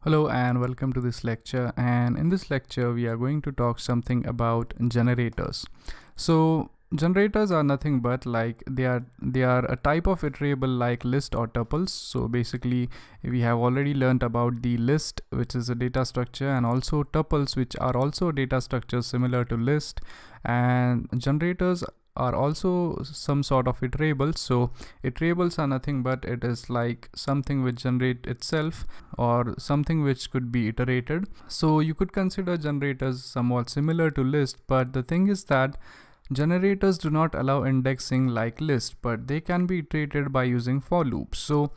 Hello and welcome to this lecture, and in this lecture we are going to talk something about generators. So generators are nothing but like they are a type of iterable like list or tuples. So basically we have already learned about the list, which is a data structure, and also tuples, which are also data structures similar to list, and generators are also some sort of iterables. So iterables are nothing but it is like something which generate itself or something which could be iterated. So you could consider generators somewhat similar to list, but the thing is that generators do not allow indexing like list, but they can be iterated by using for loops. So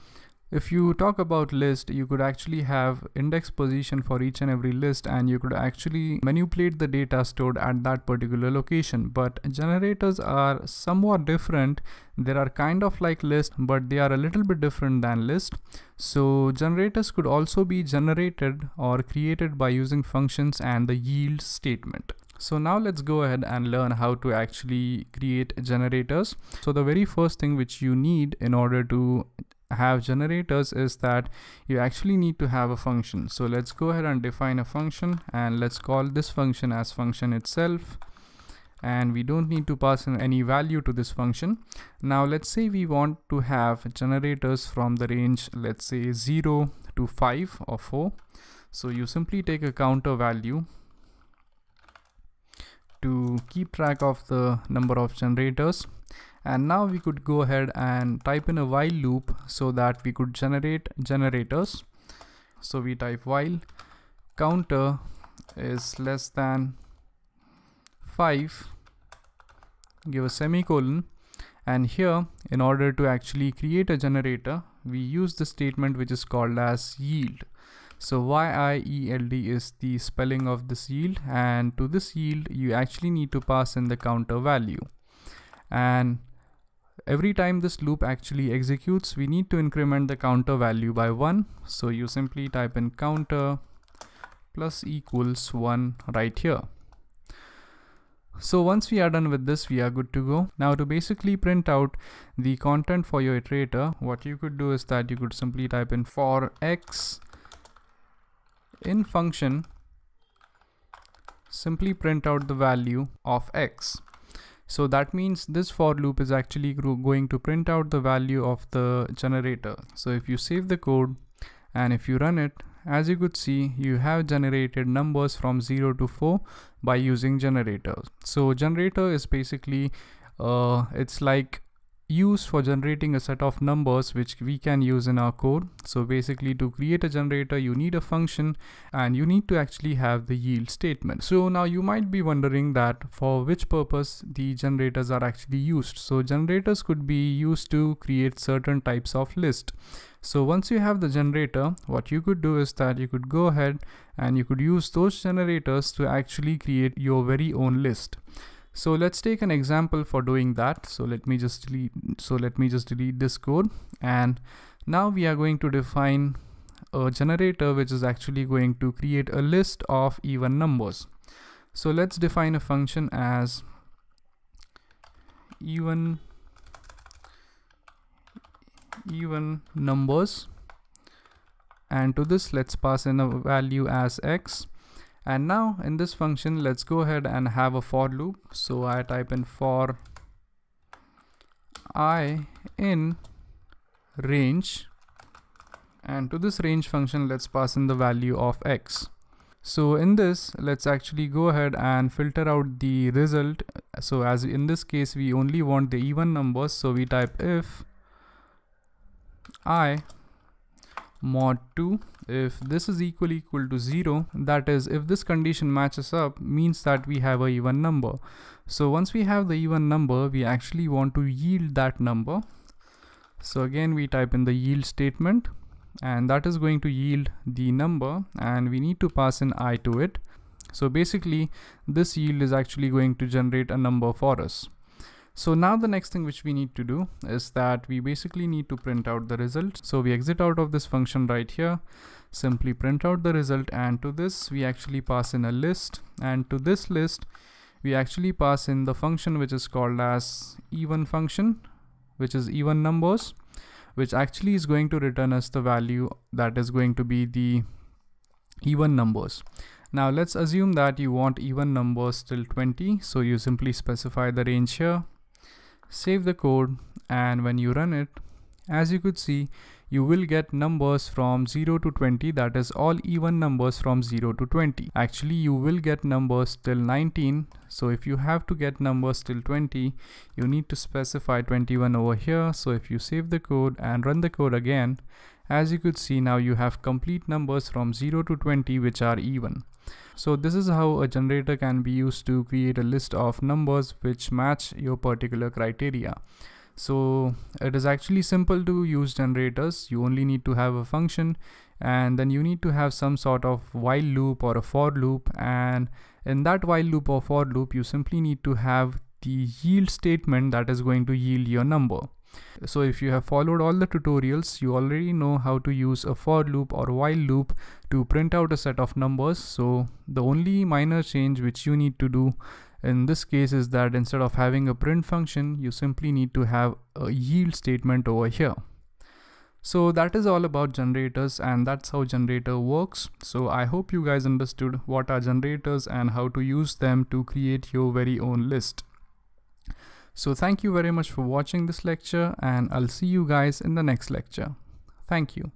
if you talk about list, you could actually have index position for each and every list, and you could actually manipulate the data stored at that particular location. But generators are somewhat different. They are kind of like list, but they are a little bit different than list. So generators could also be generated or created by using functions and the yield statement. So now let's go ahead and learn how to actually create generators. So the very first thing which you need in order to have generators is that you actually need to have a function. So let's go ahead and define a function, and let's call this function as function itself, and we don't need to pass in any value to this function. Now let's say we want to have generators from the range, let's say 0 to 5 or 4. So you simply take a counter value to keep track of the number of generators. And now we could go ahead and type in a while loop so that we could generate generators. So we type while counter is less than 5, give a semicolon, and here in order to actually create a generator we use the statement which is called as yield. So yield is the spelling of this yield, and to this yield you actually need to pass in the counter value. And every time this loop actually executes, we need to increment the counter value by 1. So you simply type in counter plus equals 1 right here. So once we are done with this, we are good to go. Now to basically print out the content for your iterator, what you could do is that you could simply type in for x in function, simply print out the value of x. So that means this for loop is actually going to print out the value of the generator. So if you save the code and if you run it, as you could see, you have generated numbers from 0 to 4 by using generator. So generator is basically it's like used for generating a set of numbers which we can use in our code. So basically to create a generator you need a function and you need to actually have the yield statement. So now you might be wondering that for which purpose the generators are actually used. So generators could be used to create certain types of list. So once you have the generator, what you could do is that you could go ahead and you could use those generators to actually create your very own list. So let's take an example for doing that. So let me just delete this code, and now we are going to define a generator which is actually going to create a list of even numbers. So let's define a function as even numbers, and to this let's pass in a value as x. And now in this function let's go ahead and have a for loop. So I type in for I in range, and to this range function let's pass in the value of x. So in this let's actually go ahead and filter out the result. So as in this case we only want the even numbers, so we type if I mod 2 if this is equal to 0, that is if this condition matches up, means that we have a even number. So once we have the even number, we actually want to yield that number. So again we type in the yield statement, and that is going to yield the number, and we need to pass in I to it. So basically this yield is actually going to generate a number for us. So now the next thing which we need to do is that we basically need to print out the result. So we exit out of this function right here, simply print out the result, and to this we actually pass in a list, and to this list we actually pass in the function which is called as even function, which is even numbers, which actually is going to return us the value that is going to be the even numbers. Now let's assume that you want even numbers till 20. So you simply specify the range here, save the code, and when you run it, as you could see, you will get numbers from 0 to 20, that is all even numbers from 0 to 20. Actually, you will get numbers till 19. So if you have to get numbers till 20, you need to specify 21 over here. So if you save the code and run the code again, as you could see, now you have complete numbers from 0 to 20 which are even. So this is how a generator can be used to create a list of numbers which match your particular criteria. So it is actually simple to use generators. You only need to have a function, and then you need to have some sort of while loop or a for loop, and in that while loop or for loop you simply need to have the yield statement that is going to yield your number. So if you have followed all the tutorials, you already know how to use a for loop or while loop to print out a set of numbers. So the only minor change which you need to do in this case is that instead of having a print function, you simply need to have a yield statement over here. So that is all about generators, and that's how generator works. So I hope you guys understood what are generators and how to use them to create your very own list. So thank you very much for watching this lecture, and I'll see you guys in the next lecture. Thank you.